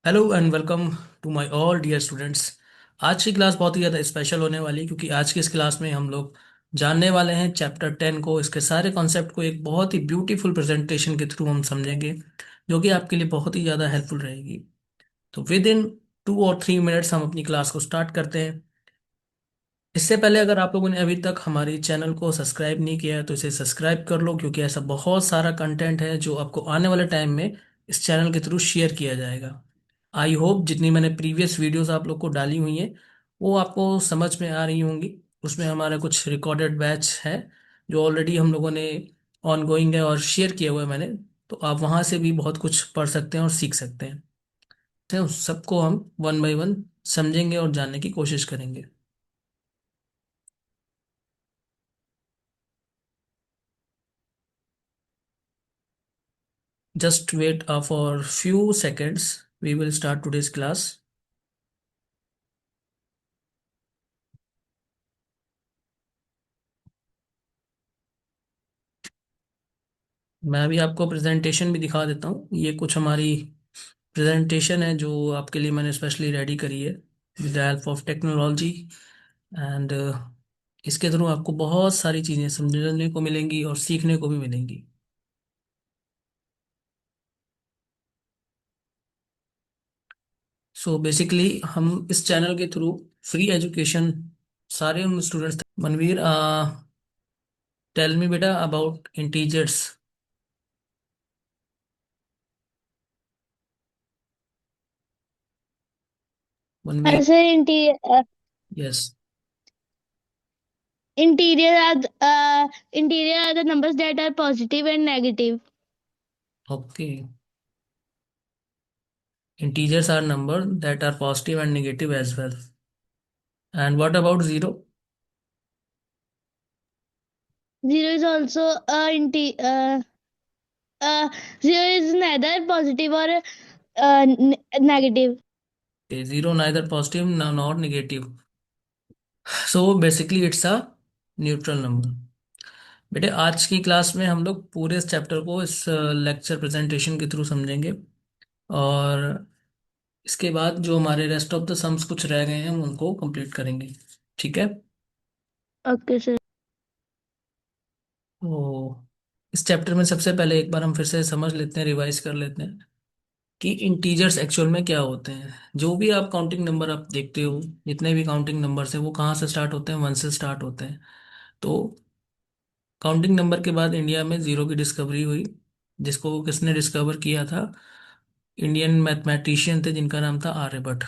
Hello and welcome to my all dear students. आज की class बहुत ही ज़्यादा स्पेशल होने वाली है क्योंकि आज की इस क्लास में हम लोग जानने वाले हैं चैप्टर 10 को, इसके सारे कॉन्सेप्ट को एक बहुत ही ब्यूटीफुल प्रेजेंटेशन के थ्रू हम समझेंगे, जो कि आपके लिए बहुत ही ज़्यादा हेल्पफुल रहेगी। तो विद इन 2 और 3 मिनट्स हम अपनी क्लास को स्टार्ट करते हैं। इससे पहले अगर आप लोगों ने अभी तक हमारे चैनल को सब्सक्राइब नहीं किया है तो इसे सब्सक्राइब कर लो, क्योंकि ऐसा बहुत सारा कंटेंट है जो आपको आने वाले टाइम में इस चैनल के थ्रू शेयर किया जाएगा। आई होप जितनी मैंने प्रीवियस वीडियोस आप लोग को डाली हुई हैं वो आपको समझ में आ रही होंगी। उसमें हमारा कुछ रिकॉर्डेड बैच है जो ऑलरेडी हम लोगों ने ऑन गोइंग है और शेयर किया हुआ है मैंने। तो आप वहाँ से भी बहुत कुछ पढ़ सकते हैं और सीख सकते हैं। तो उस सबको हम वन बाय वन समझेंगे और जानने की कोशिश करेंगे। Just wait for few seconds. We will start today's class. मैं अभी आपको प्रेजेंटेशन भी दिखा देता हूँ। ये कुछ हमारी प्रेजेंटेशन है जो आपके लिए मैंने स्पेशली रेडी करी है with the help of technology. And इसके थ्रू आपको बहुत सारी चीज़ें समझने को मिलेंगी और सीखने को भी मिलेंगी। सो बेसिकली हम इस चैनल के थ्रू फ्री एजुकेशन सारे उन स्टूडेंट्स। मनवीर, टेल मी बेटा about integers. Manveer. Sir, yes. interior are the numbers that are positive and negative. Okay. Integers are number that are positive and negative as well. And what about zero? Zero is also uh, zero is neither positive or negative. Okay, zero neither positive nor negative. So basically it's a neutral number. बेटे आज की class में हम लोग पूरे इस chapter को इस लेक्चर प्रेजेंटेशन के थ्रू समझेंगे। और इसके बाद जो हमारे रेस्ट ऑफ द सम्स कुछ रह गए हैं हम उनको कंप्लीट करेंगे। ठीक है। Okay, sir. तो इस चैप्टर में सबसे पहले एक बार हम फिर से समझ लेते हैं, रिवाइज कर लेते हैं कि इंटीजर्स एक्चुअल में क्या होते हैं। जो भी आप काउंटिंग नंबर आप देखते हो, जितने भी काउंटिंग नंबर्स हैं वो कहाँ से स्टार्ट होते हैं? 1 से स्टार्ट होते हैं। तो काउंटिंग नंबर के बाद इंडिया में जीरो की डिस्कवरी हुई, जिसको किसने डिस्कवर किया था? इंडियन मैथमेटिशियन थे जिनका नाम था आर्यभट्ट।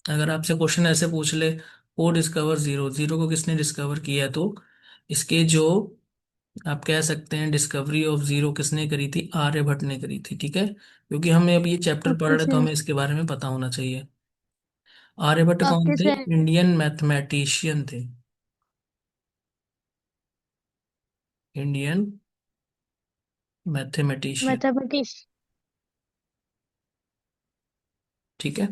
अगर आपसे क्वेश्चन ऐसे पूछ ले, वो डिस्कवर जीरो, जीरो को किसने डिस्कवर किया, तो इसके जो आप कह सकते हैं डिस्कवरी ऑफ जीरो किसने करी थी? आर्यभट्ट ने करी थी। ठीक है, क्योंकि हमें अब ये चैप्टर पढ़ Okay, रहे हैं तो sir. हमें इसके बारे में पता होना चाहिए। आर्यभट्ट कौन Okay, थे? sir. इंडियन मैथमेटिशियन थे। Indian mathematician. Mathematics. ठीक है।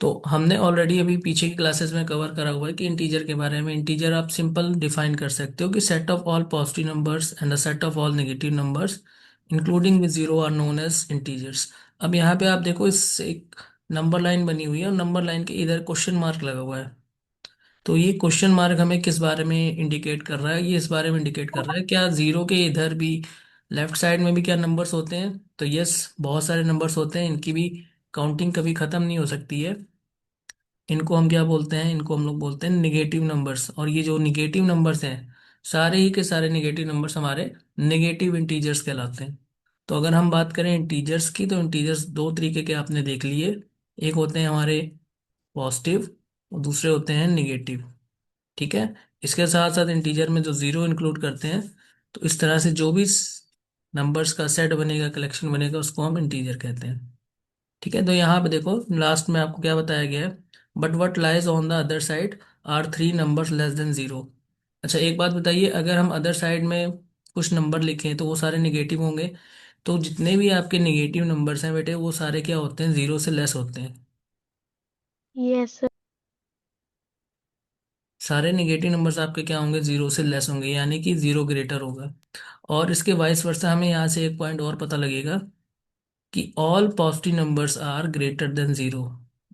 तो हमने ऑलरेडी अभी पीछे की क्लासेस में कवर करा हुआ है कि इंटीजर के बारे में। इंटीजर आप सिंपल डिफाइन कर सकते हो कि set of all positive numbers and the set of all negative numbers including with zero are known as integers. अब यहाँ पे आप देखो, इस एक नंबर लाइन बनी हुई है और नंबर लाइन के इधर क्वेश्चन मार्क लगा हुआ है। तो ये क्वेश्चन मार्क हमें किस बारे में इंडिकेट कर रहा है? ये इस बारे में इंडिकेट कर रहा है क्या जीरो के इधर भी लेफ्ट साइड में भी क्या नंबर्स होते हैं? तो यस, बहुत सारे नंबर्स होते हैं, इनकी भी काउंटिंग कभी खत्म नहीं हो सकती है। इनको हम क्या बोलते हैं? इनको हम लोग बोलते हैं निगेटिव नंबर्स। और ये जो निगेटिव नंबर्स हैं, सारे ही के सारे निगेटिव नंबर्स हमारे निगेटिव इंटीजर्स कहलाते हैं। तो अगर हम बात करें इंटीजर्स की, तो इंटीजर्स दो तरीके के आपने देख लिए। एक होते हैं हमारे पॉजिटिव और दूसरे होते हैं निगेटिव। ठीक है। इसके साथ साथ इंटीजर में जो जीरो इंक्लूड करते हैं, तो इस तरह से जो भी नंबर्स का सेट बनेगा, कलेक्शन बनेगा, उसको हम इंटीजर कहते हैं। ठीक है। तो यहाँ पे देखो लास्ट में आपको क्या बताया गया है? But what lies on the other side are three numbers less than zero. अच्छा, एक बात बताइए, अगर हम अदर साइड में कुछ नंबर लिखें तो वो सारे निगेटिव होंगे। तो जितने भी आपके निगेटिव नंबर्स हैं बेटे, वो सारे क्या होते हैं? जीरो से लेस होते हैं। Yes, sir. सारे निगेटिव नंबर्स आपके क्या होंगे? जीरो से लेस होंगे, यानी कि जीरो ग्रेटर होगा। और इसके वाइस वर्सा हमें यहाँ से एक पॉइंट और पता लगेगा कि all positive numbers are greater than zero.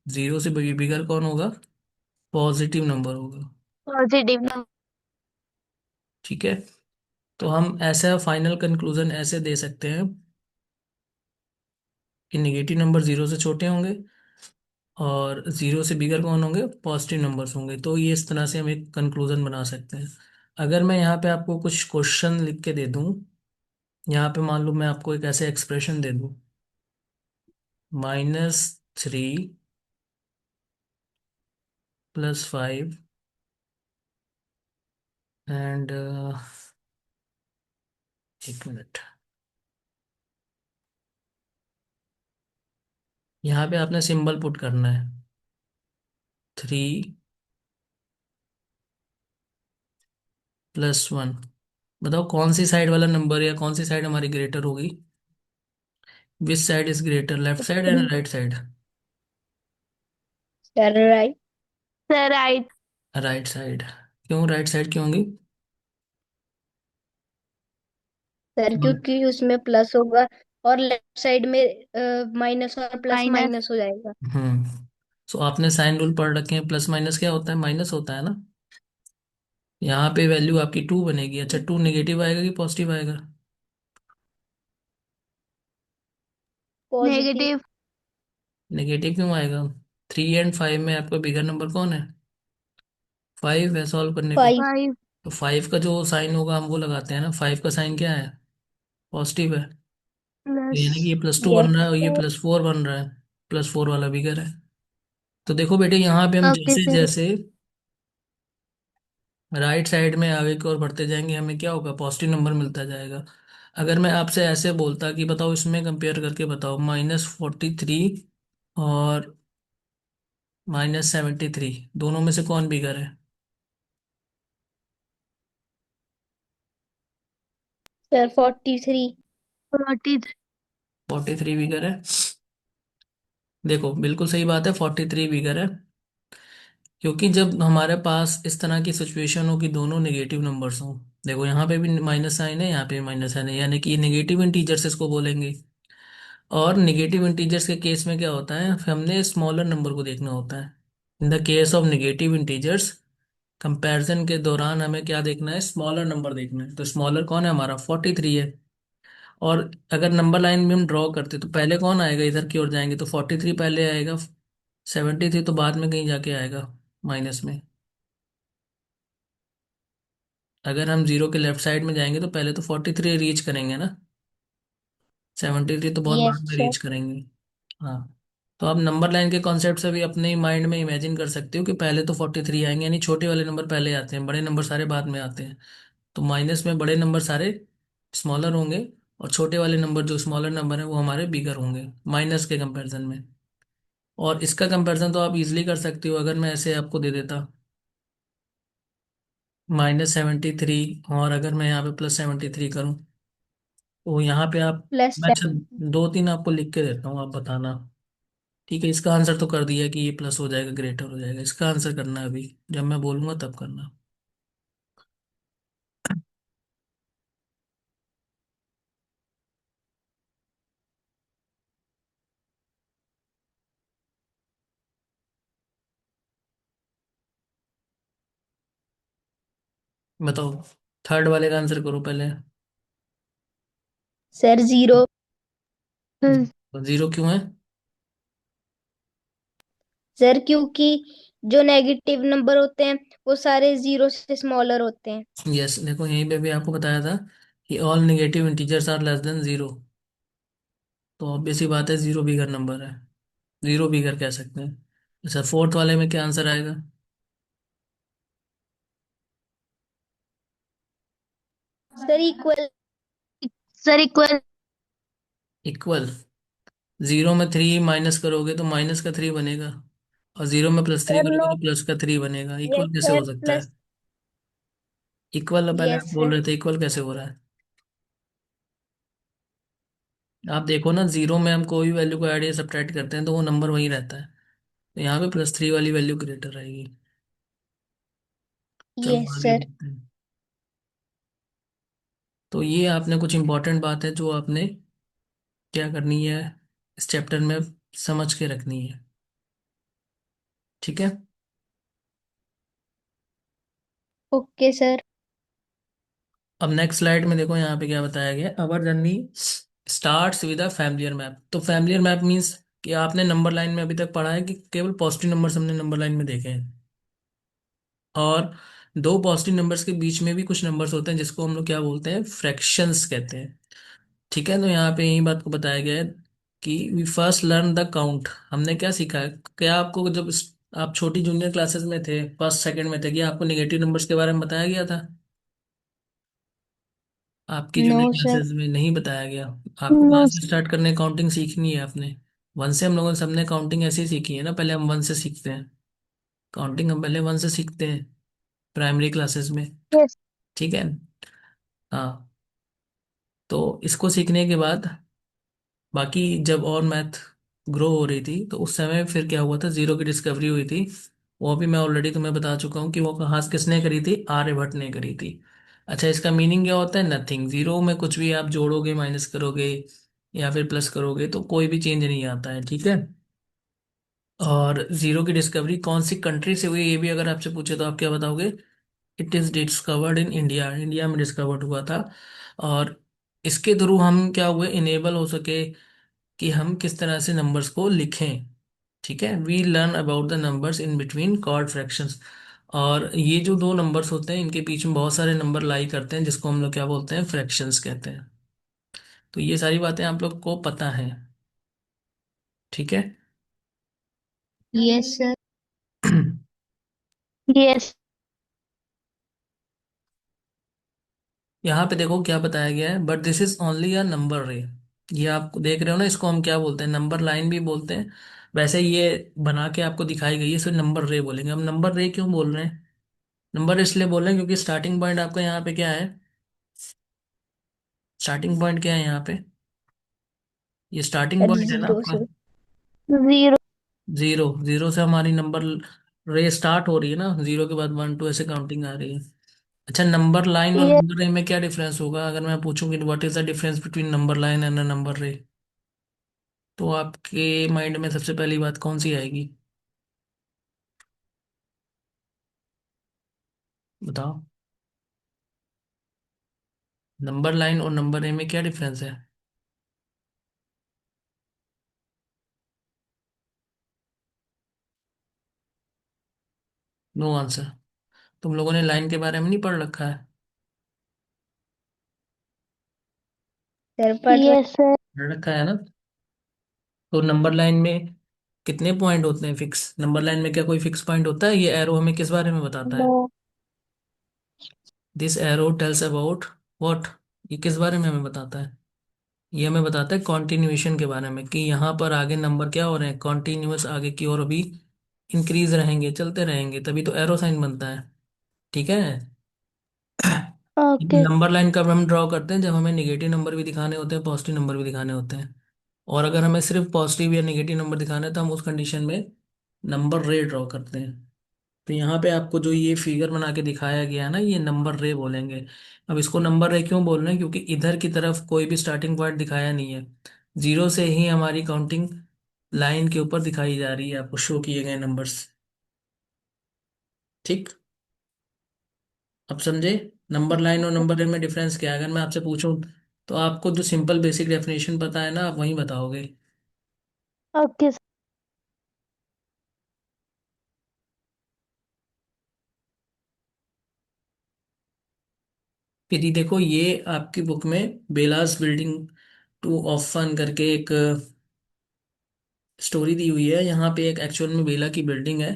Zero से बिगर कौन होगा? पॉजिटिव नंबर होगा। Positive number. ठीक है। तो हम ऐसा फाइनल कंक्लूजन ऐसे दे सकते हैं कि नेगेटिव नंबर जीरो से छोटे होंगे और जीरो से बिगर कौन होंगे? पॉजिटिव नंबर्स होंगे। तो ये इस तरह से हम एक कंक्लूजन बना सकते हैं। अगर मैं यहाँ पे आपको कुछ क्वेश्चन लिख के दे दूँ, यहाँ पे मान लो मैं आपको एक ऐसे एक्सप्रेशन दे दूँ, -3 +5 एंड 1 मिनट, यहाँ पे आपने सिंबल पुट करना है 3 + 1। बताओ कौन सी साइड वाला नंबर या कौन सी साइड हमारी ग्रेटर होगी? Which side is greater, left side and right side? Sir right. Sir right. Right side. क्यों राइट साइड क्यों होंगी? सर क्योंकि उसमें प्लस होगा और लेफ्ट साइड में माइनस और प्लस माइनस। माइनस हो जाएगा। सो आपने साइन रूल पढ़ रखे हैं, प्लस माइनस क्या होता है? माइनस होता है ना। यहाँ पे वैल्यू आपकी 2 बनेगी। अच्छा, 2 नेगेटिव आएगा कि पॉजिटिव आएगा? पॉजिटिव। नेगेटिव। नेगेटिव क्यों आएगा? 3 और 5 में आपका बिगर नंबर कौन है? 5 है सॉल्व करने पे। 5। 5। तो 5 का जो साइन होगा हम वो लगाते हैं ना। 5 का साइन क्या है? पॉजिटिव है। तो प्लस। यानी कि ये +2 बन यस रहा है और ये सर। +4 बन रहा है। +4 वाला बिगर है। तो देखो बेटे, यहाँ पे हम ओके जैसे सर। जैसे राइट साइड में आगे की ओर बढ़ते जाएंगे हमें क्या होगा? पॉजिटिव नंबर मिलता जाएगा। अगर मैं आपसे ऐसे बोलता कि बताओ इसमें कंपेयर करके बताओ, -43 और -73, दोनों में से कौन बिगर है? सर 43। 43। 43 बिगर है। देखो बिल्कुल सही बात है, 43 बिगर है। क्योंकि जब हमारे पास इस तरह की सिचुएशन हो कि दोनों नेगेटिव नंबर्स हों, देखो यहाँ पे भी माइनस साइन है, यहाँ पे भी माइनस साइन है, यानी कि नेगेटिव इंटीजर्स इसको बोलेंगे। और नेगेटिव इंटीजर्स के केस में क्या होता है, हमने स्मॉलर नंबर को देखना होता है। In the case of negative integers, comparison के दौरान हमें क्या देखना है? स्मॉलर नंबर देखना है। तो स्मॉलर कौन है हमारा? 43 है। और अगर नंबर लाइन में हम ड्रॉ करते तो पहले कौन आएगा? इधर की ओर जाएंगे तो 43 पहले आएगा, 73 तो बाद में कहीं जाके आएगा माइनस में। अगर हम जीरो के लेफ्ट साइड में जाएंगे तो पहले तो 43 रीच करेंगे ना, 73 तो बहुत यस बाद में सर। रीच करेंगे। हाँ। तो आप नंबर लाइन के कॉन्सेप्ट से भी अपने माइंड में इमेजिन कर सकते हो कि पहले तो 43 आएंगे, यानी छोटे वाले नंबर पहले आते हैं, बड़े नंबर सारे बाद में आते हैं। तो माइनस में बड़े नंबर सारे स्मॉलर होंगे और छोटे वाले नंबर जो स्मॉलर नंबर है वो हमारे बिगर होंगे माइनस के कंपैरिजन में। और इसका कंपैरिजन तो आप इजीली कर सकते हो। अगर मैं ऐसे आपको दे देता -73, और अगर मैं यहाँ पे +73 करूँ, तो यहाँ पे आप, प्लस मैं अच्छा 2-3 आपको लिख के देता हूँ, आप बताना। ठीक है, इसका आंसर तो कर दिया कि ये प्लस हो जाएगा, ग्रेटर हो जाएगा। इसका आंसर करना है अभी, जब मैं बोलूंगा तब करना। बताओ, थर्ड वाले का आंसर करो पहले। सर 0। जीरो क्यों है? सर क्योंकि जो नेगेटिव नंबर होते हैं वो सारे 0 से स्मॉलर होते हैं। यस, देखो यहीं पे भी आपको बताया था कि all negative integers are less than zero. तो ऑब्वियस सी बात है, जीरो बिगर नंबर है, जीरो बिगर कह सकते हैं। अच्छा, फोर्थ वाले में क्या आंसर आएगा? Sir equal. Sir equal. Equal. Zero में 3 माइनस करोगे तो -3 बनेगा, और जीरो में +3 सर नो। करोगे तो +3 बनेगा। यस इक्वल कैसे हो सर सकता है? प्लस। इक्वल पहले आप यस बोल सर। रहे थे, इक्वल कैसे हो रहा है? आप देखो ना, जीरो में हम कोई वैल्यू को ऐड या सब्ट्रैक्ट करते हैं तो वो नंबर वही रहता है। तो यहाँ पे +3 वाली वैल्यू ग्रेटर रहेगी। चलो यस आगे सर। बढ़ते हैं। तो ये आपने कुछ इंपॉर्टेंट बात है जो आपने क्या करनी है, इस चैप्टर में समझ के रखनी है। ठीक है। Okay sir. अब नेक्स्ट स्लाइड में देखो यहाँ पे क्या बताया गया, our journey starts with a familiar map. तो फैमिलियर मैप मीन्स कि आपने नंबर लाइन में अभी तक पढ़ा है कि केवल पॉजिटिव नंबर्स हमने नंबर लाइन में देखे हैं, और दो पॉजिटिव नंबर्स के बीच में भी कुछ नंबर्स होते हैं जिसको हम लोग क्या बोलते हैं, फ्रैक्शंस कहते हैं। ठीक है, तो यहाँ पे यही बात को बताया गया है कि we first learn the count. हमने क्या सीखा है, क्या आपको जब आप छोटी जूनियर क्लासेस में थे, फर्स्ट सेकंड में थे, कि आपको नेगेटिव नंबर्स के बारे में बताया गया था? आपकी नो जूनियर सर। क्लासेस में नहीं बताया गया। आपको कहाँ नो से स्टार्ट करने काउंटिंग सीखनी है आपने? वन से। हम लोगों ने सबने काउंटिंग ऐसे ही सीखी है ना, पहले हम वन से सीखते हैं। काउंटिंग हम पहले वन से सीखते हैं प्राइमरी क्लासेस में। यस। ठीक है। हाँ, तो इसको सीखने के बाद बाकी जब और मैथ ग्रो हो रही थी तो उस समय फिर क्या हुआ था, जीरो की डिस्कवरी हुई थी। वो भी मैं ऑलरेडी तुम्हें बता चुका हूँ कि वो कहाँ किसने करी थी, आर्यभट्ट ने करी थी। अच्छा, इसका मीनिंग क्या होता है, नथिंग। जीरो में कुछ भी आप जोड़ोगे, माइनस करोगे या फिर प्लस करोगे तो कोई भी चेंज नहीं आता है। ठीक है। और जीरो की डिस्कवरी कौन सी कंट्री से हुई, ये भी अगर आपसे पूछे तो आप क्या बताओगे? It is discovered in India. India में डिस्कवर्ड हुआ था। और इसके थ्रू हम क्या हुए, इनेबल हो सके कि हम किस तरह से नंबर्स को लिखें। ठीक है, we learn about the numbers in between chord fractions. और ये जो दो नंबर्स होते हैं इनके बीच में बहुत सारे नंबर लाई करते हैं जिसको हम लोग क्या बोलते हैं, फ्रैक्शंस कहते हैं। तो ये सारी बातें आप लोग को पता है। ठीक है। Yes sir. यस। यहाँ पे देखो क्या बताया गया है, but this is only a number रे। ये आप देख रहे हो ना, इसको हम क्या बोलते हैं, नंबर लाइन भी बोलते हैं। वैसे ये बना के आपको दिखाई गई है, इसे नंबर रे बोलेंगे। हम नंबर रे क्यों बोल रहे हैं? नंबर इसलिए बोल रहे हैं क्योंकि स्टार्टिंग पॉइंट आपका यहाँ पे क्या है, स्टार्टिंग पॉइंट क्या है यहाँ पे, ये स्टार्टिंग सर पॉइंट है ना जीरो आपका। से। जीरो। जीरो, जीरो से हमारी नंबर रे स्टार्ट हो रही है ना, जीरो के बाद वन टू ऐसे काउंटिंग आ रही है। अच्छा, नंबर लाइन और यस। नंबर रे में क्या डिफरेंस होगा, अगर मैं पूछूं कि what is the difference between number line and number रे, तो आपके माइंड में सबसे पहली बात कौन सी आएगी? बताओ। नंबर लाइन और नंबर रे में क्या डिफरेंस है? No answer. तुम लोगों ने लाइन के बारे में नहीं पढ़ रखा है? सर पढ़ रहे। Yes sir. पढ़ रखा है ना। तो नंबर लाइन में कितने पॉइंट होते हैं फिक्स? नंबर लाइन में क्या कोई फिक्स पॉइंट होता है? ये एरो हमें किस बारे में बताता नो। है? This arrow tells about what. ये किस बारे में हमें बताता है? ये हमें बताता है कॉन्टिन्यूएशन के बारे में, कि यहाँ पर आगे नंबर क्या हो रहे हैं, कॉन्टिन्यूअस आगे की ओर अभी इंक्रीज रहेंगे, चलते रहेंगे, तभी तो एरो साइन बनता है। ठीक है। ओके। नंबर लाइन कब हम ड्रॉ करते हैं, जब हमें निगेटिव नंबर भी दिखाने होते हैं, पॉजिटिव नंबर भी दिखाने होते हैं। और अगर हमें सिर्फ पॉजिटिव या निगेटिव नंबर दिखाना है तो हम उस कंडीशन में नंबर रे ड्रॉ करते हैं। तो यहाँ पे आपको जो ये फिगर बना के दिखाया गया है ना, ये नंबर रे बोलेंगे। अब इसको नंबर रे क्यों बोल रहे हैं, क्योंकि इधर की तरफ कोई भी स्टार्टिंग पॉइंट दिखाया नहीं है। जीरो से ही हमारी काउंटिंग लाइन के ऊपर दिखाई जा रही है, आपको शो किए गए नंबर्स। ठीक। अब समझे नंबर लाइन और नंबर रे में डिफरेंस क्या है? अगर मैं आपसे पूछूं तो आपको जो सिंपल बेसिक डेफिनेशन पता है ना, आप वही बताओगे। ओके। फिर ये देखो, ये आपकी बुक में बेलास बिल्डिंग टू ऑफ फन करके एक स्टोरी दी हुई है। यहाँ पे एक एक्चुअल में बेला की बिल्डिंग है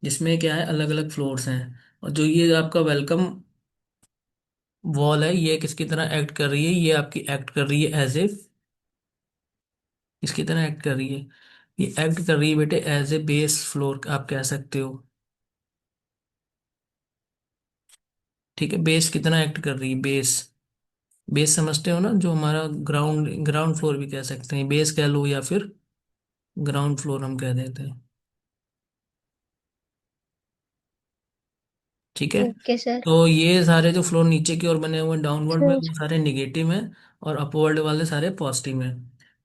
जिसमें क्या है, अलग अलग फ्लोर्स हैं। और जो ये आपका वेलकम वॉल है, ये किसकी तरह एक्ट कर रही है, ये आपकी एक्ट कर रही है एज ए, इसकी तरह एक्ट कर रही है। ये एक्ट कर रही है बेटे एज ए बेस फ्लोर, आप कह सकते हो। ठीक है, बेस कितना एक्ट कर रही है, बेस। बेस समझते हो ना, जो हमारा ग्राउंड, ग्राउंड फ्लोर भी कह सकते हैं, बेस कह लो या फिर ग्राउंड फ्लोर हम कह देते हैं। ठीक है। Okay sir. तो ये सारे जो फ्लोर नीचे की ओर बने हुए डाउनवर्ड में, सर। वो सारे निगेटिव हैं, और अपवर्ड वाले सारे पॉजिटिव हैं।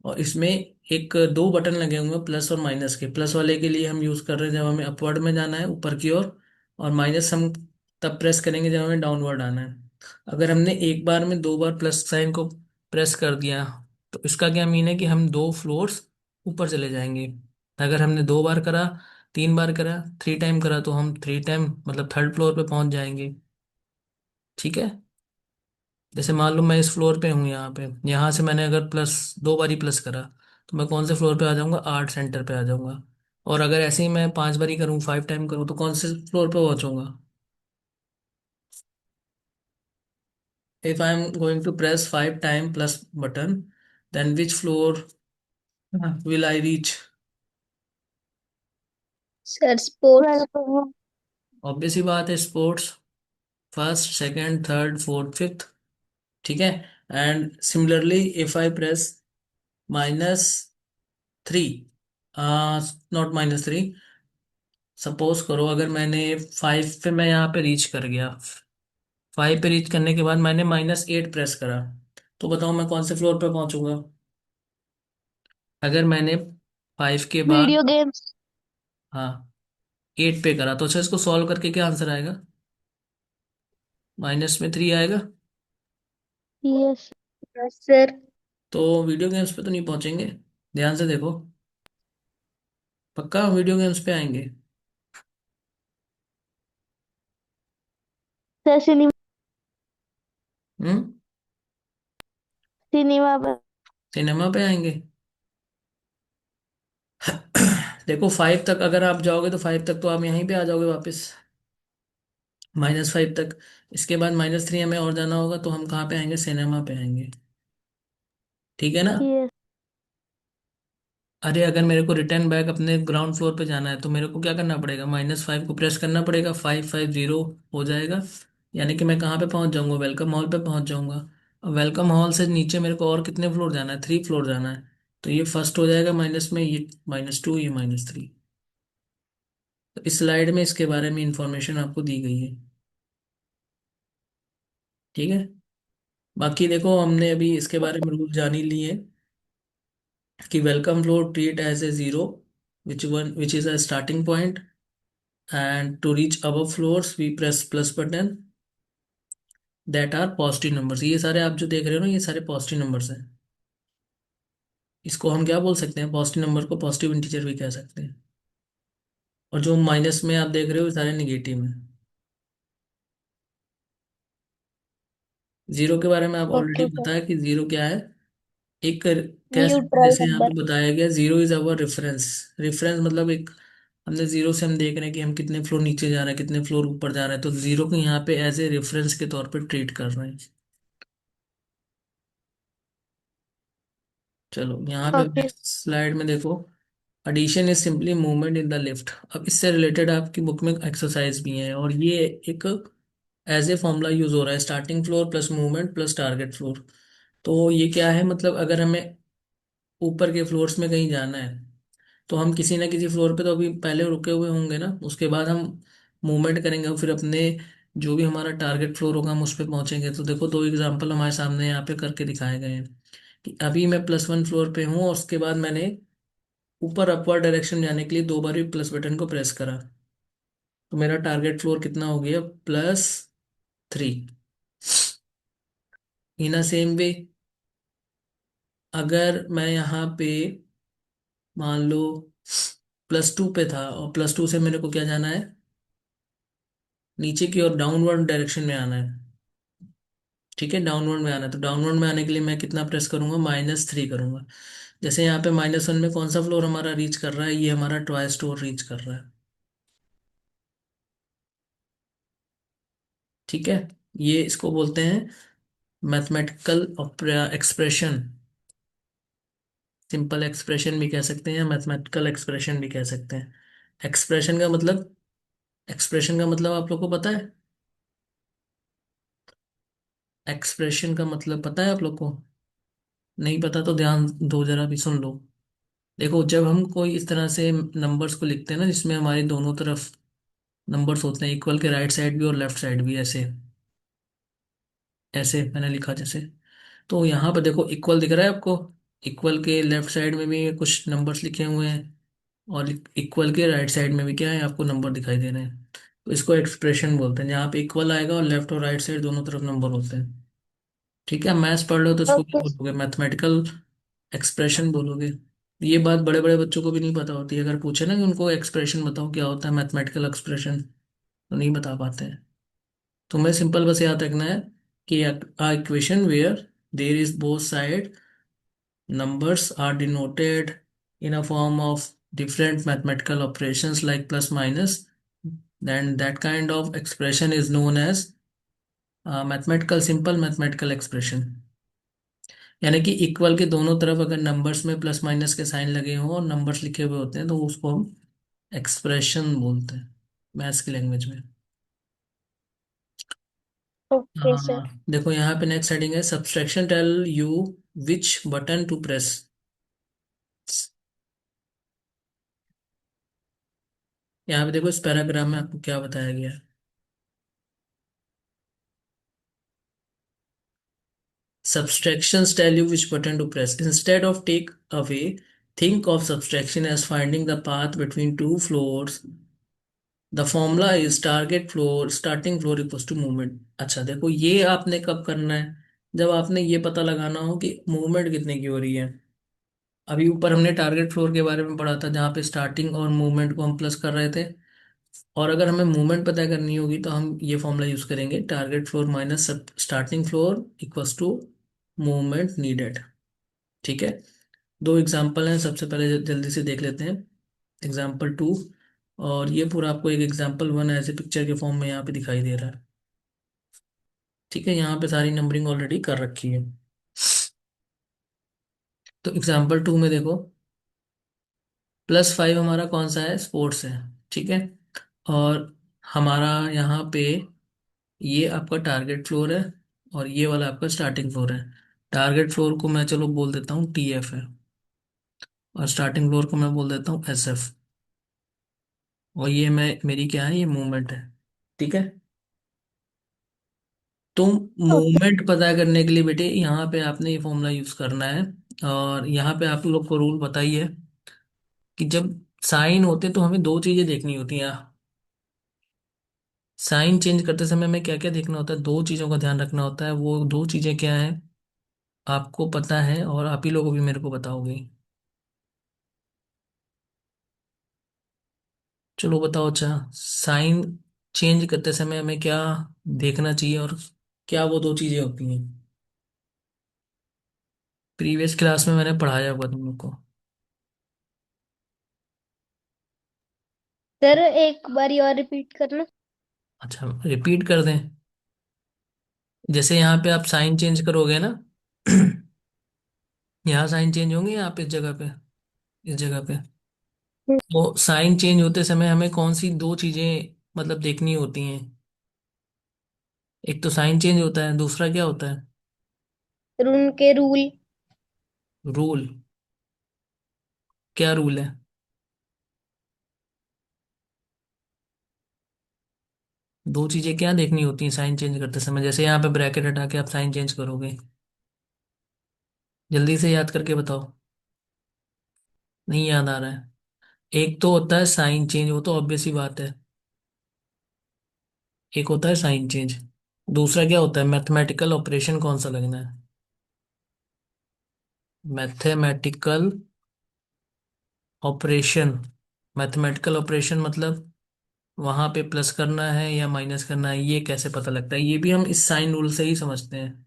और इसमें एक दो बटन लगे हुए हैं प्लस और माइनस के। प्लस वाले के लिए हम यूज कर रहे हैं जब हमें अपवर्ड में जाना है ऊपर की ओर, और माइनस हम तब प्रेस करेंगे जब हमें डाउनवर्ड आना है। अगर हमने एक बार में दो बार प्लस साइन को प्रेस कर दिया तो इसका क्या मीन है कि हम दो फ्लोर्स ऊपर चले जाएंगे। अगर हमने दो बार करा, तीन बार करा, थ्री टाइम करा, तो हम थ्री टाइम मतलब थर्ड फ्लोर पे पहुंच जाएंगे। ठीक है। जैसे मान लो मैं इस फ्लोर पे हूँ, यहाँ पे, यहाँ से मैंने अगर प्लस दो बारी प्लस करा तो मैं कौन से फ्लोर पे आ जाऊंगा? आर्ट सेंटर पे आ जाऊंगा। और अगर ऐसे ही मैं पांच बारी करूँ, फाइव टाइम करूँ, तो कौन से फ्लोर पे पहुंचूंगा? If I am going to press five time plus button, then which floor will I reach? Sir sports. Welcome. Obvious ही बात है, sports. First, second, third, fourth, fifth. ठीक है। And similarly if I press minus three, not minus three, suppose करो अगर मैंने five पे, मैं यहाँ पे रीच कर गया, फाइव पे रीच करने के बाद मैंने माइनस एट प्रेस करा, तो बताओ मैं कौन से फ्लोर पे पहुंचूंगा? अगर मैंने फाइव के बाद, वीडियो गेम्स। हाँ, एट पे करा, तो अच्छा इसको सॉल्व करके क्या आंसर आएगा? माइनस में थ्री आएगा। यस। Yes sir. तो वीडियो गेम्स पे तो नहीं पहुंचेंगे। ध्यान से देखो, पक्का वीडियो गेम्स पे आएंगे। Sir cinema. हम्म। सिनेमा पर। सिनेमा पे आएंगे। देखो फाइव तक अगर आप जाओगे तो फाइव तक तो आप यहीं पे आ जाओगे वापस, माइनस फाइव तक। इसके बाद माइनस थ्री हमें और जाना होगा, तो हम कहाँ पे आएंगे? सिनेमा पे आएंगे। ठीक है ना? यस। अरे अगर मेरे को रिटर्न बैक अपने ग्राउंड फ्लोर पे जाना है तो मेरे को क्या करना पड़ेगा? माइनस फाइव को प्रेस करना पड़ेगा, फाइव फाइव जीरो हो जाएगा। यानी कि मैं कहाँ पे पहुंच जाऊंगा? वेलकम हॉल पे पहुंच जाऊंगा। अब वेलकम हॉल से नीचे मेरे को और कितने फ्लोर जाना है? थ्री फ्लोर जाना है। तो ये फर्स्ट हो जाएगा माइनस में, ये माइनस टू, ये माइनस थ्री। तो इस स्लाइड में इसके बारे में इंफॉर्मेशन आपको दी गई है। ठीक है। बाकी देखो, हमने अभी इसके बारे में रूल जान ही लिए कि welcome floor treat as a zero, which is a starting point, and to reach above floors we press plus button that are positive numbers। ये सारे आप जो देख रहे हो ना, ये सारे पॉजिटिव नंबर्स हैं। इसको हम क्या बोल सकते हैं? पॉजिटिव नंबर को पॉजिटिव इंटीजर भी कह सकते हैं। और जो माइनस में आप देख रहे हो, ये सारे निगेटिव हैं। जीरो के बारे में आप ऑलरेडी ओके सर। पता है कि जीरो क्या है। एक कह सकते हैं, न्यूट्रल जैसे यहाँ पे नंबर। बताया गया, zero is our reference. Reference मतलब एक, हमने जीरो से हम देख रहे हैं कि हम कितने फ्लोर नीचे जा रहे हैं, कितने फ्लोर ऊपर जा रहे हैं, तो जीरो को यहाँ पे एज ए रेफरेंस के तौर पे ट्रीट कर रहे हैं। चलो यहाँ पे ओके। नेक्स्ट स्लाइड में देखो, addition is simply movement in the lift. अब इससे रिलेटेड आपकी बुक में एक्सरसाइज भी है, और ये एक एज ए फॉर्मूला यूज हो रहा है, starting floor plus movement plus target floor. तो ये क्या है? मतलब अगर हमें ऊपर के फ्लोर्स में कहीं जाना है तो हम किसी ना किसी फ्लोर पे तो अभी पहले रुके हुए होंगे ना, उसके बाद हम मूवमेंट करेंगे और फिर अपने जो भी हमारा टारगेट फ्लोर होगा हम उस पर पहुंचेंगे। तो देखो दो एग्जांपल हमारे सामने यहाँ पे करके दिखाए गए हैं कि अभी मैं प्लस वन फ्लोर पे हूँ और उसके बाद मैंने ऊपर अपवर्ड डायरेक्शन जाने के लिए दो बार भी प्लस बटन को प्रेस करा, तो मेरा टारगेट फ्लोर कितना हो गया? Plus three. In same way, अगर मैं यहाँ पे मान लो प्लस टू पे था और प्लस टू से मेरे को क्या जाना है? नीचे की ओर डाउनवर्ड डायरेक्शन में आना है। ठीक है, डाउनवर्ड में आना है, तो डाउनवर्ड में आने के लिए मैं कितना प्रेस करूंगा? माइनस थ्री करूंगा। जैसे यहाँ पे माइनस वन में कौन सा फ्लोर हमारा रीच कर रहा है? ये हमारा ट्राई स्टोर रीच कर रहा है। ठीक है। ये इसको बोलते हैं मैथमेटिकल एक्सप्रेशन। सिंपल एक्सप्रेशन भी कह सकते हैं, मैथमेटिकल एक्सप्रेशन भी कह सकते हैं। एक्सप्रेशन का मतलब, एक्सप्रेशन का मतलब आप लोग को पता है? एक्सप्रेशन का मतलब पता है आप लोग को? नहीं पता तो ध्यान दो, जरा भी सुन लो। देखो जब हम कोई इस तरह से नंबर्स को लिखते हैं ना, जिसमें हमारी दोनों तरफ नंबर्स होते हैं, इक्वल के राइट साइड भी और लेफ्ट साइड भी, ऐसे ऐसे मैंने लिखा जैसे, तो यहाँ पर देखो इक्वल दिख रहा है आपको? इक्वल के लेफ्ट साइड में भी कुछ नंबर्स लिखे हुए हैं, और इक्वल के राइट साइड में भी क्या है, आपको नंबर दिखाई दे रहे हैं। तो इसको एक्सप्रेशन बोलते हैं, जहाँ पे इक्वल आएगा और लेफ्ट और राइट साइड दोनों तरफ नंबर होते हैं। ठीक है, मैथ्स पढ़ लो तो इसको क्या ओके। बोलोगे, मैथमेटिकल एक्सप्रेशन बोलोगे। ये बात बड़े बड़े बच्चों को भी नहीं पता होती है, अगर पूछे ना कि उनको एक्सप्रेशन बताओ क्या होता है मैथमेटिकल एक्सप्रेशन, तो नहीं बता पाते हैं। तुम्हें सिंपल बस याद रखना है कि a equation where there is both side numbers are denoted in a form of different mathematical operations like plus minus, then that kind of expression is known as mathematical simple mathematical expression। यानी कि equal के दोनों तरफ अगर numbers में plus minus के sign लगे हों और नंबर्स लिखे हुए होते हैं तो उसको हम एक्सप्रेशन बोलते हैं मैथ्स की लैंग्वेज में। Okay sir. देखो यहाँ पे नेक्स्ट हेडिंग है subtraction tell you which button to press. यहाँ पे देखो इस पैराग्राफ में आपको क्या बताया गया है। Subtractions tell you which button to press. Instead of take away, think of subtraction as finding the path between two floors. The formula is target floor, starting floor equals to movement। अच्छा देखो, ये आपने कब करना है, जब आपने ये पता लगाना हो कि मूवमेंट कितने की हो रही है। अभी ऊपर हमने टारगेट फ्लोर के बारे में पढ़ा था, जहाँ पे स्टार्टिंग और मूवमेंट को हम प्लस कर रहे थे। और अगर हमें मूवमेंट पता करनी होगी तो हम ये फॉर्मूला यूज करेंगे, target floor minus starting floor equals to movement needed. ठीक है, दो एग्जांपल हैं, सबसे पहले जल्दी से देख लेते हैं एग्जांपल टू। और ये पूरा आपको एक एग्जांपल वन ऐसे पिक्चर के फॉर्म में यहाँ पे दिखाई दे रहा है। ठीक है, यहाँ पे सारी नंबरिंग ऑलरेडी कर रखी है। तो एग्जांपल टू में देखो, +5 हमारा कौन सा है, स्पोर्ट्स है। ठीक है, और हमारा यहाँ पे ये आपका टारगेट फ्लोर है और ये वाला आपका स्टार्टिंग फ्लोर है। टारगेट फ्लोर को मैं चलो बोल देता हूँ TF है, और स्टार्टिंग फ्लोर को मैं बोल देता हूँ SF। और ये मैं मेरी क्या है, ये मूवमेंट है। ठीक है, तो ओके मूवमेंट पता करने के लिए बेटे यहाँ पे आपने ये फॉर्मूला यूज करना है। और यहाँ पे आप लोग को रूल बताइए कि जब साइन होते तो हमें दो चीजें देखनी होती हैं। साइन चेंज करते समय हमें क्या क्या देखना होता है, दो चीजों का ध्यान रखना होता है। वो दो चीजें क्या हैं, आपको पता है और आप ही लोगों भी मेरे को बताओगे। चलो बताओ। अच्छा, साइन चेंज करते समय हमें क्या देखना चाहिए, और क्या वो दो चीजें होती हैं। प्रीवियस क्लास में मैंने पढ़ाया होगा तुम लोग को। सर, एक बारी और रिपीट करना। अच्छा, रिपीट कर दें। जैसे यहाँ पे आप साइन चेंज करोगे ना, यहाँ साइन चेंज होंगे, यहाँ पे इस जगह पे, इस जगह पे। तो साइन चेंज होते समय हमें कौन सी दो चीजें मतलब देखनी होती हैं। एक तो साइन चेंज होता है, दूसरा क्या होता है, सर, उनके रूल। रूल। क्या रूल है, दो चीजें क्या देखनी होती हैं साइन चेंज करते समय। जैसे यहाँ पे ब्रैकेट हटा के आप साइन चेंज करोगे, जल्दी से याद करके बताओ। नहीं याद आ रहा है। एक तो होता है साइन चेंज, वो तो ऑब्वियस ही बात है, एक होता है साइन चेंज। दूसरा क्या होता है, मैथमेटिकल ऑपरेशन कौन सा लगना है, मैथमेटिकल ऑपरेशन। मैथमेटिकल ऑपरेशन मतलब वहां पे प्लस करना है या माइनस करना है, ये कैसे पता लगता है, ये भी हम इस साइन रूल से ही समझते हैं।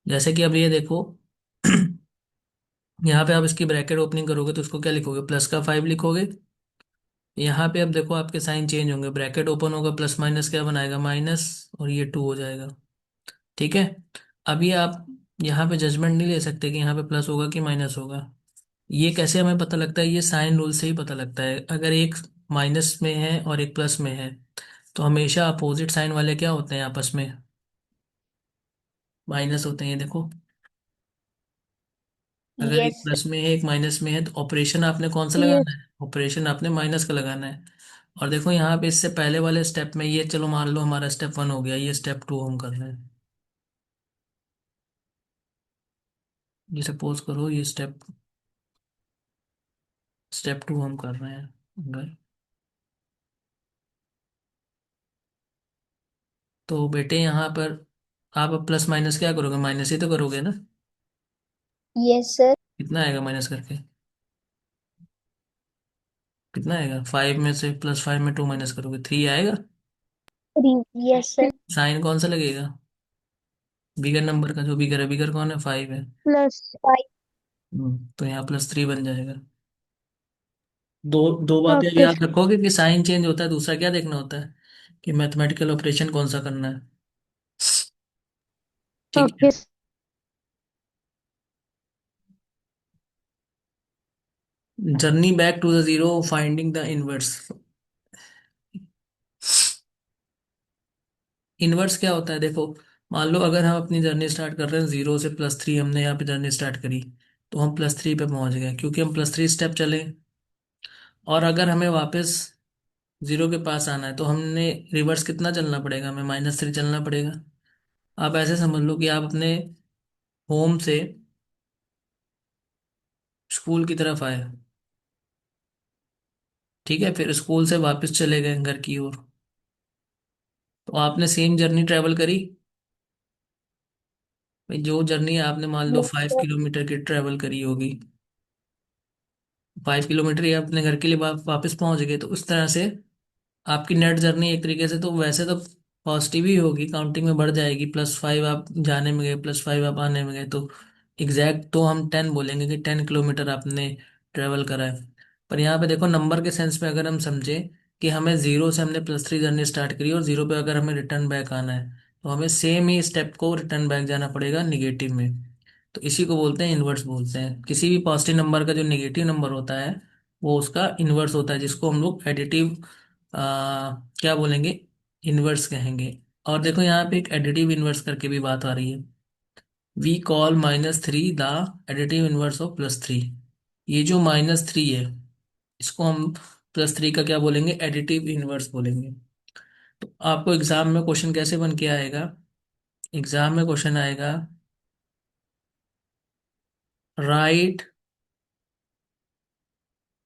जैसे कि अब ये देखो, यहाँ पे आप इसकी ब्रैकेट ओपनिंग करोगे तो इसको क्या लिखोगे, +5 लिखोगे। यहाँ पे अब देखो आपके साइन चेंज होंगे, ब्रैकेट ओपन होगा, प्लस माइनस क्या बनाएगा, माइनस, और ये 2 हो जाएगा। ठीक है, अभी आप यहाँ पे जजमेंट नहीं ले सकते कि यहाँ पे प्लस होगा कि माइनस होगा। ये कैसे हमें पता लगता है, ये साइन रूल से ही पता लगता है। अगर एक माइनस में है और एक प्लस में है, तो हमेशा अपोजिट साइन वाले क्या होते हैं आपस में, माइनस होते हैं। ये देखो, अगर एक यस सर। प्लस में है एक माइनस में है तो ऑपरेशन आपने कौन सा यस। लगाना है, ऑपरेशन आपने माइनस का लगाना है। और देखो यहाँ पे इससे पहले वाले स्टेप में, ये चलो मान लो हमारा स्टेप 1 हो गया, ये स्टेप 2 हम कर रहे हैं। ये सपोज करो ये स्टेप स्टेप 2 हम कर रहे हैं। अगर तो बेटे यहाँ पर आप अब प्लस माइनस क्या करोगे, माइनस ही तो करोगे ना। Yes sir. कितना आएगा माइनस करके, कितना आएगा, 5 में से +5 में 2 माइनस करोगे 3 आएगा। 3। Yes sir. साइन कौन सा लगेगा, बिगर नंबर का, जो बिगर है, बिगर कौन है, 5 है। +5। तो यहाँ +3 बन जाएगा। दो दो बातें ओके याद रखोगे कि साइन चेंज होता है, दूसरा क्या देखना होता है कि मैथमेटिकल ऑपरेशन कौन सा करना है। ठीक है। Okay journey back to the zero, finding the inverse. Inverse क्या होता है, देखो, मान लो अगर हम अपनी जर्नी स्टार्ट कर रहे हैं 0 से +3, हमने यहाँ पे जर्नी स्टार्ट करी, तो हम +3 पे पहुंच गए क्योंकि हम +3 स्टेप चले। और अगर हमें वापस 0 के पास आना है तो हमने रिवर्स कितना चलना पड़ेगा, हमें -3 चलना पड़ेगा। आप ऐसे समझ लो कि आप अपने होम से स्कूल की तरफ आए, ठीक है, फिर स्कूल से वापस चले गए घर की ओर, तो आपने सेम जर्नी ट्रेवल करी। भाई जो जर्नी आपने मान लो यस 5 किलोमीटर की ट्रेवल करी होगी, 5 किलोमीटर ही अपने घर के लिए वापस पहुंच गए, तो उस तरह से आपकी नेट जर्नी एक तरीके से तो वैसे तो पॉजिटिव ही होगी, काउंटिंग में बढ़ जाएगी, +5 आप जाने में गए, +5 आप आने में गए, तो एग्जैक्ट तो हम 10 बोलेंगे कि 10 किलोमीटर आपने ट्रेवल करा है। पर यहाँ पे देखो नंबर के सेंस में अगर हम समझे कि हमें 0 से हमने +3 जर्नी स्टार्ट करी और 0 पे अगर हमें रिटर्न बैक आना है, तो हमें सेम ही स्टेप को रिटर्न बैक जाना पड़ेगा निगेटिव में। तो इसी को बोलते हैं इनवर्स बोलते हैं, किसी भी पॉजिटिव नंबर का जो निगेटिव नंबर होता है वो उसका इनवर्स होता है, जिसको हम लोग एडिटिव क्या बोलेंगे, इनवर्स कहेंगे। और देखो यहाँ पे एक एडिटिव इनवर्स करके भी बात आ रही है। We call -3 the additive inverse of +3। ये जो -3 है, इसको हम +3 का क्या बोलेंगे, एडिटिव इनवर्स बोलेंगे। तो आपको एग्जाम में क्वेश्चन कैसे बन के आएगा, एग्जाम में क्वेश्चन आएगा, राइट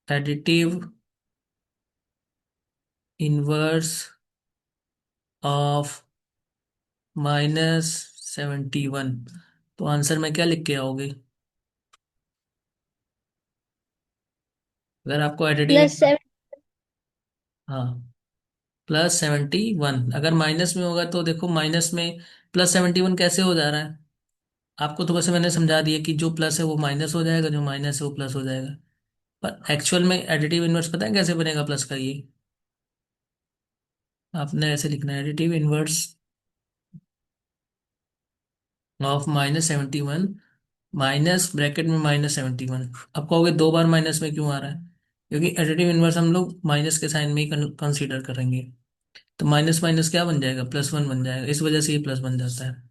एडिटिव इनवर्स ऑफ -71। तो आंसर में क्या लिख के आओगे, अगर आपको एडिटिव, +7। हाँ, +71, अगर माइनस में होगा तो देखो माइनस में +71 कैसे हो जा रहा है, आपको तो वैसे मैंने समझा दिया कि जो प्लस है वो माइनस हो जाएगा, जो माइनस है वो प्लस हो जाएगा। पर एक्चुअल में एडिटिव इनवर्स पता है कैसे बनेगा प्लस का, ये आपने ऐसे लिखना है, additive inverse of -71, minus bracket में -71। अब कहोगे 2 बार माइनस में क्यों आ रहा है, क्योंकि एडिटिव इनवर्स हम लोग माइनस के साइन में ही कंसीडर करेंगे, तो माइनस माइनस क्या बन जाएगा, +1 बन जाएगा, इस वजह से ये प्लस बन जाता है।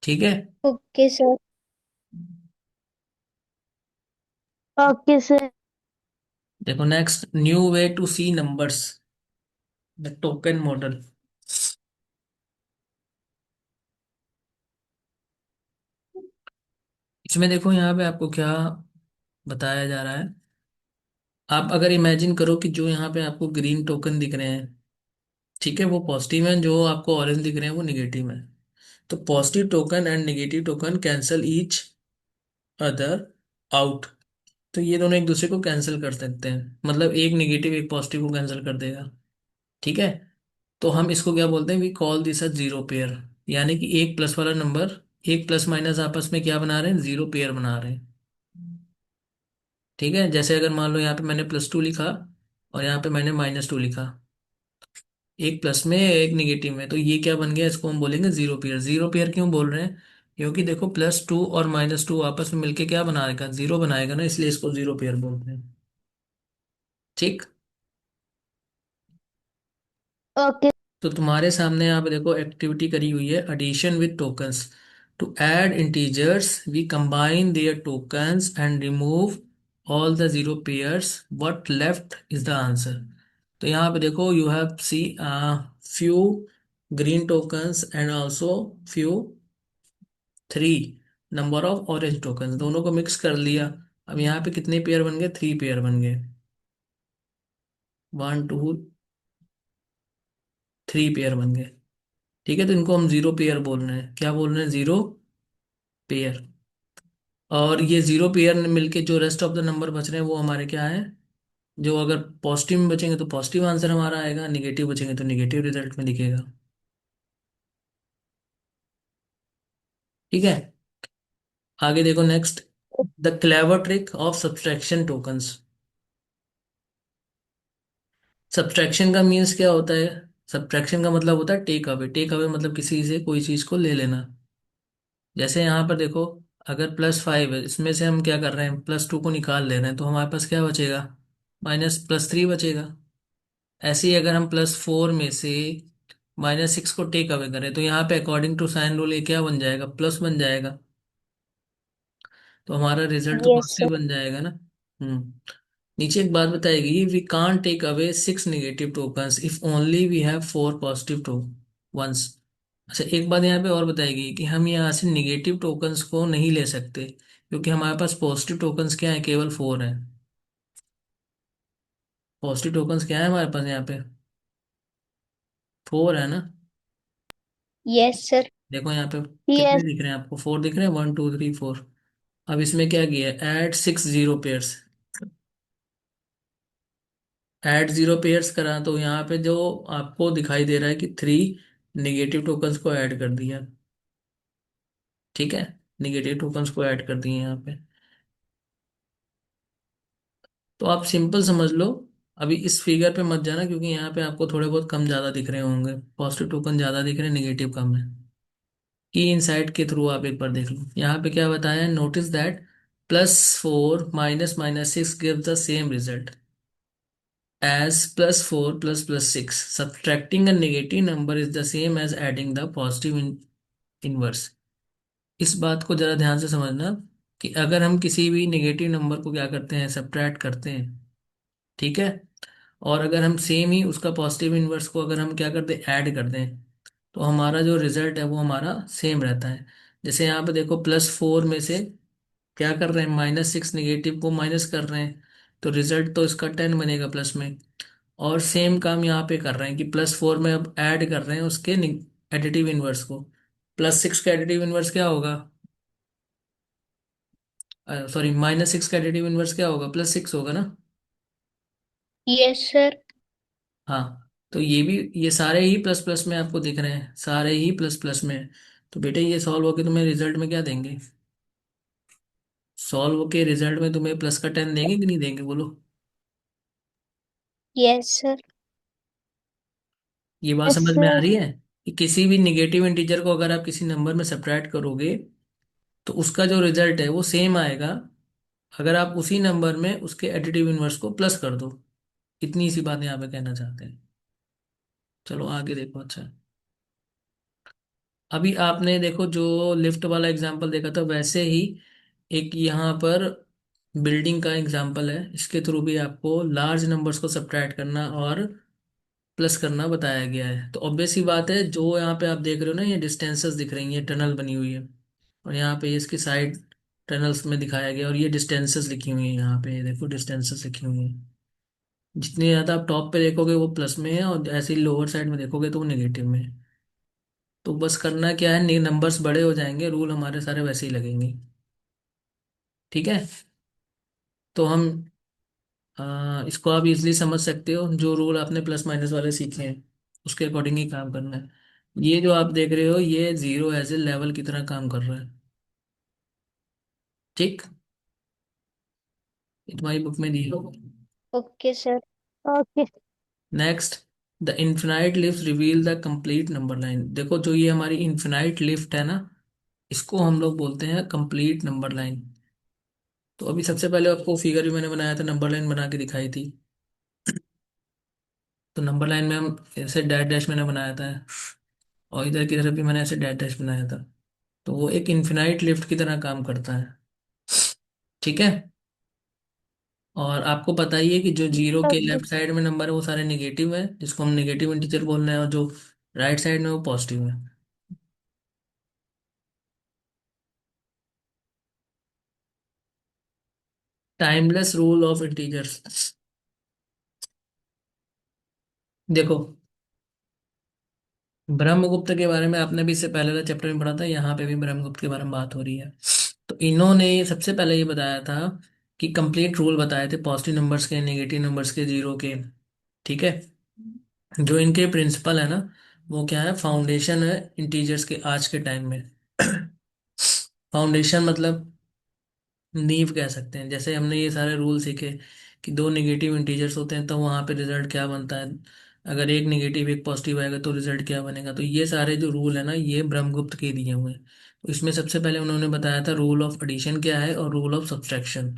ठीक है। Okay sir. Okay sir. देखो next, new way to see numbers, the token model. इसमें देखो यहाँ पे आपको क्या बताया जा रहा है, आप अगर इमेजिन करो कि जो यहाँ पे आपको ग्रीन टोकन दिख रहे हैं, ठीक है, वो पॉजिटिव है, जो आपको ऑरेंज दिख रहे हैं वो निगेटिव है। तो positive token and negative token cancel each other out. तो ये दोनों एक दूसरे को कैंसिल कर सकते हैं, मतलब एक निगेटिव एक पॉजिटिव को कैंसिल कर देगा। ठीक है। तो हम इसको क्या बोलते हैं, we call this a zero pair, यानी कि एक प्लस वाला नंबर, एक प्लस माइनस आपस में क्या बना रहे हैं, जीरो पेयर बना रहे हैं। ठीक है, जैसे अगर मान लो यहाँ पे मैंने +2 लिखा और यहाँ पे मैंने -2 लिखा, एक प्लस में एक निगेटिव में, तो ये क्या बन गया, इसको हम बोलेंगे जीरो पेयर। जीरो पेयर क्यों बोल रहे हैं, क्योंकि देखो +2 और -2 आपस में मिलके क्या बनाएगा, जीरो बनाएगा ना, इसलिए इसको जीरो पेयर बोलते हैं। ठीक। ओके तो तुम्हारे सामने यहाँ पे देखो एक्टिविटी करी हुई है, addition with tokens. To add integers we combine their tokens and remove all the zero pairs, what left is the answer. तो यहाँ पे देखो you have see few green tokens and also few 3 number of orange token, दोनों को mix कर लिया। अब यहाँ पे कितने पेयर बन गए, 3 पेयर बन गए। 1 2 3 पेयर बन गए। ठीक है, तो इनको हम जीरो पेयर बोल रहे हैं। क्या बोल रहे हैं, जीरो पेयर। और ये जीरो पेयर मिलके जो रेस्ट ऑफ द नंबर बच रहे हैं वो हमारे क्या है, जो अगर पॉजिटिव में बचेंगे तो पॉजिटिव आंसर हमारा आएगा, निगेटिव बचेंगे तो निगेटिव रिजल्ट में दिखेगा। ठीक है, आगे देखो next, the clever trick of subtraction tokens. Subtraction का मीन्स क्या होता है, सब्सट्रैक्शन का मतलब होता है टेक अवे। टेक अवे मतलब किसी से कोई चीज को ले लेना। जैसे यहाँ पर देखो, अगर +5 है, इसमें से हम क्या कर रहे हैं, +2 को निकाल ले रहे हैं, तो हमारे पास क्या बचेगा, -+3 बचेगा। ऐसे ही अगर हम +4 में से -6 को टेक अवे करें, तो यहाँ पे अकॉर्डिंग टू साइन रूल ये क्या बन जाएगा, प्लस बन जाएगा। तो हमारा रिजल्ट तो यस पॉजिटिव सर। बन जाएगा ना। नीचे एक बात बताएगी, we can't take away 6 negative tokens if only we have 4 positive to ones. अच्छा, एक बात यहाँ पे और बताएगी कि हम यहाँ से निगेटिव टोकन्स को नहीं ले सकते, क्योंकि हमारे पास पॉजिटिव टोकन्स क्या है, केवल 4 है। पॉजिटिव टोकन्स क्या है हमारे पास यहाँ पे, 4 है ना। Yes sir. देखो यहाँ पे कितने यस। दिख रहे हैं आपको, 4 दिख रहे हैं, 1 2 3 4। अब इसमें क्या किया है, add 6 zero pairs. Add zero pairs करा तो यहाँ पे जो आपको दिखाई दे रहा है कि 3 निगेटिव टोकन्स को ऐड कर दिया। ठीक है, निगेटिव टोकन्स को ऐड कर दिए यहाँ पे। तो आप सिंपल समझ लो, अभी इस फिगर पे मत जाना, क्योंकि यहाँ पे आपको थोड़े बहुत कम ज़्यादा दिख रहे होंगे, पॉजिटिव टोकन ज़्यादा दिख रहे हैं, निगेटिव कम है। की इनसाइट के थ्रू आप एक बार देख लो, यहाँ पे क्या बताया है, notice that +4 -6 give the same result as +4 +6. Subtracting a negative number is the same as adding the positive inverse. इस बात को जरा ध्यान से समझना कि अगर हम किसी भी नेगेटिव नंबर को क्या करते हैं, सब्ट्रैक्ट करते हैं, ठीक है, और अगर हम सेम ही उसका पॉजिटिव इनवर्स को अगर हम क्या करते हैं, ऐड कर दें, तो हमारा जो रिजल्ट है वो हमारा सेम रहता है। जैसे यहाँ पे देखो, +4 में से क्या कर रहे हैं, -6 निगेटिव को माइनस कर रहे हैं, तो रिजल्ट तो इसका 10 बनेगा प्लस में। और सेम काम यहाँ पे कर रहे हैं कि +4 में अब ऐड कर रहे हैं उसके एडिटिव इनवर्स को। +6 का एडिटिव इनवर्स क्या होगा, सॉरी, -6 का एडिटिव इनवर्स क्या होगा, +6 होगा ना। Yes sir. हाँ, तो ये भी, ये सारे ही प्लस प्लस में आपको दिख रहे हैं, सारे ही प्लस प्लस में हैं। तो बेटे ये सॉल्व होके तुम्हें रिजल्ट में क्या देंगे, सॉल्व होके रिजल्ट में तुम्हें +10 देंगे कि नहीं देंगे, बोलो। Yes sir. ये बात यस समझ में आ सर। रही है कि किसी भी निगेटिव इंटीजर को अगर आप किसी नंबर में सब्ट्रैक्ट करोगे, तो उसका जो रिजल्ट है वो सेम आएगा, अगर आप उसी नंबर में उसके एडिटिव इनवर्स को प्लस कर दो। इतनी सी बात यहाँ पे कहना चाहते हैं। चलो आगे देखो। अच्छा, अभी आपने देखो जो लिफ्ट वाला एग्जांपल देखा था, वैसे ही एक यहाँ पर बिल्डिंग का एग्जांपल है, इसके थ्रू भी आपको लार्ज नंबर्स को सब्ट्रैक्ट करना और प्लस करना बताया गया है। तो ऑब्वियस सी बात है, जो यहाँ पे आप देख रहे हो ना, ये डिस्टेंसेस दिख रही हैं, टनल बनी हुई है, और यहाँ पे ये इसकी साइड टनल्स में दिखाया गया, और ये डिस्टेंसेस लिखी हुई है, यहाँ पे ये देखो डिस्टेंसेस लिखी हुई है। जितनी ज़्यादा आप टॉप पे देखोगे वो प्लस में है, और ऐसे ही लोअर साइड में देखोगे तो वो नेगेटिव में है। तो बस करना क्या है, नंबर्स बड़े हो जाएंगे, रूल हमारे सारे वैसे ही लगेंगे। ठीक है, तो हम इसको आप इजली समझ सकते हो, जो रूल आपने प्लस माइनस वाले सीखे हैं उसके अकॉर्डिंग ही काम करना है। ये जो आप देख रहे हो, ये जीरो एज ए लेवल की तरह काम कर रहा है। ठीक, ये तुम्हारी बुक में दी है। Okay sir. Okay. Next, the infinite lift reveal the complete number line. देखो, जो ये हमारी इन्फिनाइट लिफ्ट है ना, इसको हम लोग बोलते हैं कंप्लीट नंबर लाइन। तो अभी सबसे पहले आपको फिगर भी मैंने बनाया था, नंबर लाइन बना के दिखाई थी। तो नंबर लाइन में हम ऐसे डैश डैश मैंने बनाया था, और इधर की तरफ भी मैंने ऐसे डैश डैश बनाया था। तो वो एक इन्फिनाइट लिफ्ट की तरह काम करता है। ठीक है, और आपको पता ही है कि जो जीरो के ओके। लेफ्ट साइड में नंबर है वो सारे निगेटिव है, जिसको हम निगेटिव इंटीजर बोल रहे हैं, और जो राइट साइड में वो पॉजिटिव है। Timeless rule of integers. देखो, ब्रह्मगुप्त के बारे में आपने भी इससे पहले वाले चैप्टर में पढ़ा था, यहाँ पे भी ब्रह्मगुप्त के बारे में बात हो रही है। तो इन्होंने सबसे पहले ये बताया था कि कंप्लीट रूल बताए थे पॉजिटिव नंबर्स के, नेगेटिव नंबर्स के, जीरो के। ठीक है। जो इनके प्रिंसिपल है ना, वो क्या है, फाउंडेशन है इंटीजर्स के आज के टाइम में। फाउंडेशन मतलब नींव कह सकते हैं। जैसे हमने ये सारे रूल सीखे कि दो नेगेटिव इंटीजर्स होते हैं तो वहां पे रिजल्ट क्या बनता है, अगर एक नेगेटिव एक पॉजिटिव आएगा तो रिजल्ट क्या बनेगा। तो ये सारे जो रूल है ना, ये ब्रह्मगुप्त के दिए हुए हैं। तो इसमें सबसे पहले उन्होंने बताया था रूल ऑफ एडिशन क्या है और रूल ऑफ सब्सट्रैक्शन।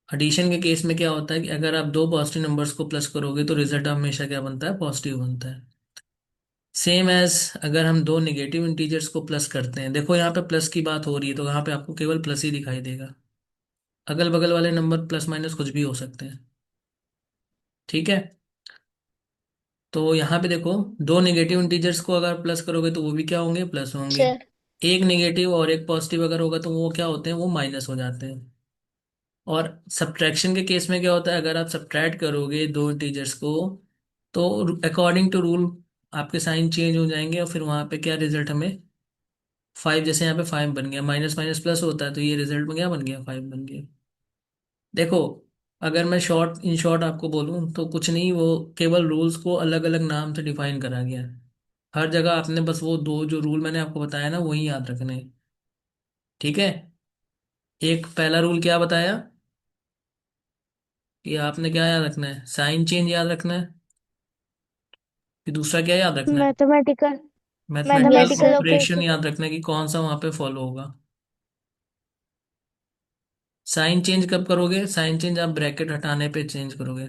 एडिशन के केस में क्या होता है कि अगर आप दो पॉजिटिव नंबर्स को प्लस करोगे तो रिजल्ट हमेशा क्या बनता है, पॉजिटिव बनता है। सेम एज अगर हम दो नेगेटिव इंटीजर्स को प्लस करते हैं, देखो यहाँ पे प्लस की बात हो रही है तो यहाँ पे आपको केवल प्लस ही दिखाई देगा, अगल बगल वाले नंबर प्लस माइनस कुछ भी हो सकते हैं। ठीक है। तो यहाँ पे देखो, दो नेगेटिव इंटीजर्स को अगर प्लस करोगे तो वो भी क्या होंगे, प्लस होंगे। सर। एक नेगेटिव और एक पॉजिटिव अगर होगा तो वो क्या होते हैं, वो माइनस हो जाते हैं। और सब्ट्रैक्शन के केस में क्या होता है, अगर आप सब्ट्रैक्ट करोगे दो इंटीजर्स को तो अकॉर्डिंग टू रूल आपके साइन चेंज हो जाएंगे और फिर वहां पे क्या रिजल्ट हमें, फाइव, जैसे यहाँ पे फाइव बन गया, माइनस माइनस प्लस होता है तो ये रिजल्ट में क्या बन गया, फाइव बन गया। देखो, अगर मैं शॉर्ट इन शॉर्ट आपको बोलूं तो कुछ नहीं, वो केवल रूल्स को अलग अलग नाम से डिफाइन करा गया है। हर जगह आपने बस वो दो जो रूल मैंने आपको बताया ना वही याद रखने हैं। ठीक है। एक पहला रूल क्या बताया कि आपने क्या याद रखना है, साइन चेंज याद रखना है। फिर दूसरा क्या याद रखना है, mathematical mathematical yes mathematical sir. Operation operation. याद रखना है कि कौन सा वहां पे फॉलो होगा। साइन चेंज कब करोगे, साइन चेंज आप ब्रैकेट हटाने पे चेंज करोगे।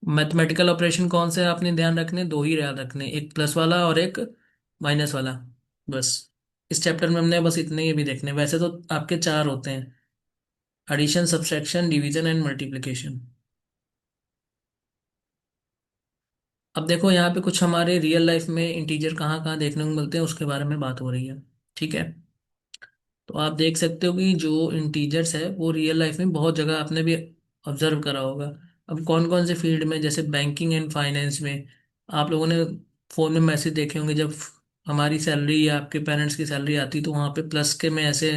मैथमेटिकल ऑपरेशन कौन से आपने ध्यान रखने, दो ही याद रखने, एक प्लस वाला और एक माइनस वाला, बस। इस चैप्टर में हमने बस इतने ही भी देखने, वैसे तो आपके चार होते हैं, addition, subtraction, division and multiplication. अब देखो यहाँ पे कुछ हमारे रियल लाइफ में इंटीजर कहाँ कहाँ देखने को मिलते हैं उसके बारे में बात हो रही है। ठीक है। तो आप देख सकते हो कि जो इंटीजर्स है वो रियल लाइफ में बहुत जगह आपने भी ऑब्जर्व करा होगा। अब कौन कौन से फील्ड में, जैसे बैंकिंग एंड फाइनेंस में आप लोगों ने फोन में मैसेज देखे होंगे, जब हमारी सैलरी या आपके पेरेंट्स की सैलरी आती है तो वहाँ पे प्लस के में ऐसे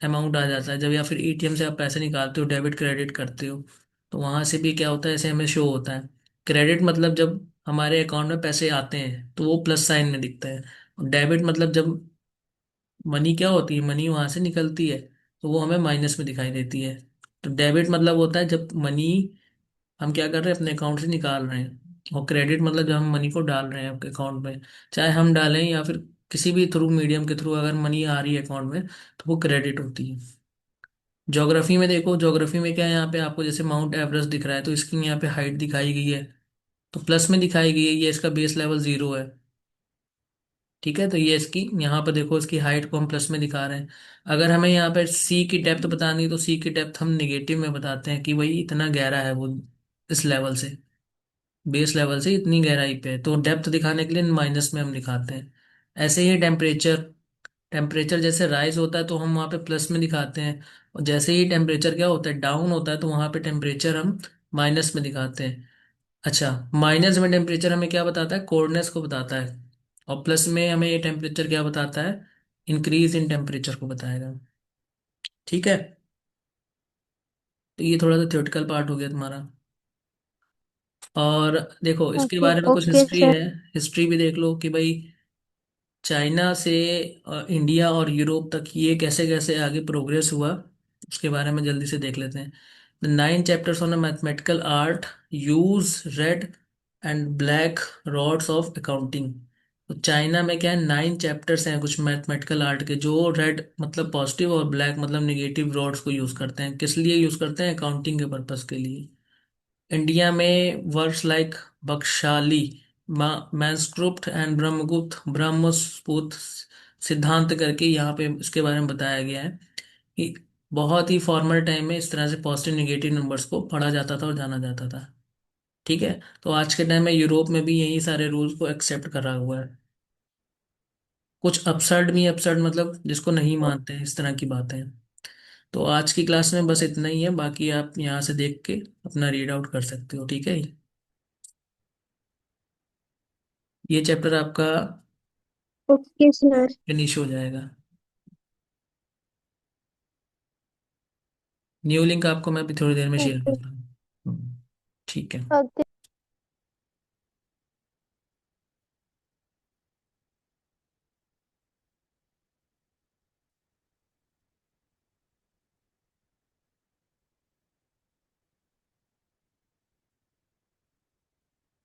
अमाउंट आ जाता है। जब या फिर एटीएम से आप पैसे निकालते हो, डेबिट क्रेडिट करते हो, तो वहाँ से भी क्या होता है, ऐसे हमें शो होता है। क्रेडिट मतलब जब हमारे अकाउंट में पैसे आते हैं तो वो प्लस साइन में दिखता है, और डेबिट मतलब जब मनी क्या होती है, मनी वहां से निकलती है तो वो हमें माइनस में दिखाई देती है। तो डेबिट मतलब होता है जब मनी हम क्या कर रहे हैं, अपने अकाउंट से निकाल रहे हैं, और क्रेडिट मतलब जब हम मनी को डाल रहे हैं आपके अकाउंट में, चाहे हम डालें या फिर किसी भी थ्रू मीडियम के थ्रू अगर मनी आ रही है अकाउंट में तो वो क्रेडिट होती है। ज्योग्राफी में देखो, ज्योग्राफी में क्या है, यहाँ पे आपको जैसे माउंट एवरेस्ट दिख रहा है तो इसकी यहाँ पे हाइट दिखाई गई है, तो प्लस में दिखाई गई है, ये इसका बेस लेवल जीरो है। ठीक है। तो ये इसकी यहाँ पर देखो, इसकी हाइट को हम प्लस में दिखा रहे हैं। अगर हमें यहाँ पर सी की डेप्थ बतानी है तो सी की डेप्थ हम निगेटिव में बताते हैं कि भाई इतना गहरा है वो, इस लेवल से, बेस लेवल से इतनी गहराई पे है, तो डेप्थ दिखाने के लिए माइनस में हम दिखाते हैं। ऐसे ही टेम्परेचर, टेम्परेचर जैसे राइज होता है तो हम वहाँ पे प्लस में दिखाते हैं, और जैसे ही टेम्परेचर क्या होता है, डाउन होता है, तो वहाँ पे टेम्परेचर हम माइनस में दिखाते हैं। अच्छा, माइनस में टेम्परेचर हमें क्या बताता है, कोल्डनेस को बताता है, और प्लस में हमें ये टेम्परेचर क्या बताता है, इंक्रीज इन टेम्परेचर को बताएगा। ठीक है। तो ये थोड़ा सा थ्योरेटिकल पार्ट हो गया तुम्हारा। और देखो इसके ओके बारे में कुछ ओके हिस्ट्री सर। है, हिस्ट्री भी देख लो कि भाई चाइना से इंडिया और यूरोप तक ये कैसे कैसे आगे प्रोग्रेस हुआ, उसके बारे में जल्दी से देख लेते हैं। The nine chapters on mathematical art use red and black rods of accounting. तो चाइना में क्या है, नाइन चैप्टर्स हैं कुछ मैथमेटिकल आर्ट के, जो रेड मतलब पॉजिटिव और ब्लैक मतलब निगेटिव रॉड्स को यूज करते हैं, किस लिए यूज करते हैं, अकाउंटिंग के पर्पस के लिए। इंडिया में वर्ड्स लाइक बख्शाली, मैंस्क्रिप्ट एंड ब्रह्मगुप्त, ब्रह्मस्पुत्र सिद्धांत करके यहाँ पे इसके बारे में बताया गया है कि बहुत ही फॉर्मल टाइम में इस तरह से पॉजिटिव निगेटिव नंबर्स को पढ़ा जाता था और जाना जाता था। ठीक है। तो आज के टाइम में यूरोप में भी यही सारे रूल्स को एक्सेप्ट करा हुआ है। कुछ अपसर्ड भी, अपसर्ड मतलब जिसको नहीं मानते हैं, इस तरह की बातें हैं। तो आज की क्लास में बस इतना ही है, बाकी आप यहाँ से देख के अपना रीड आउट कर सकते हो, ठीक है। ये चैप्टर आपका ओके सर। फिनिश हो जाएगा। न्यू लिंक आपको मैं अभी थोड़ी देर में शेयर कर ओके। दूँ। ठीक है। ओके।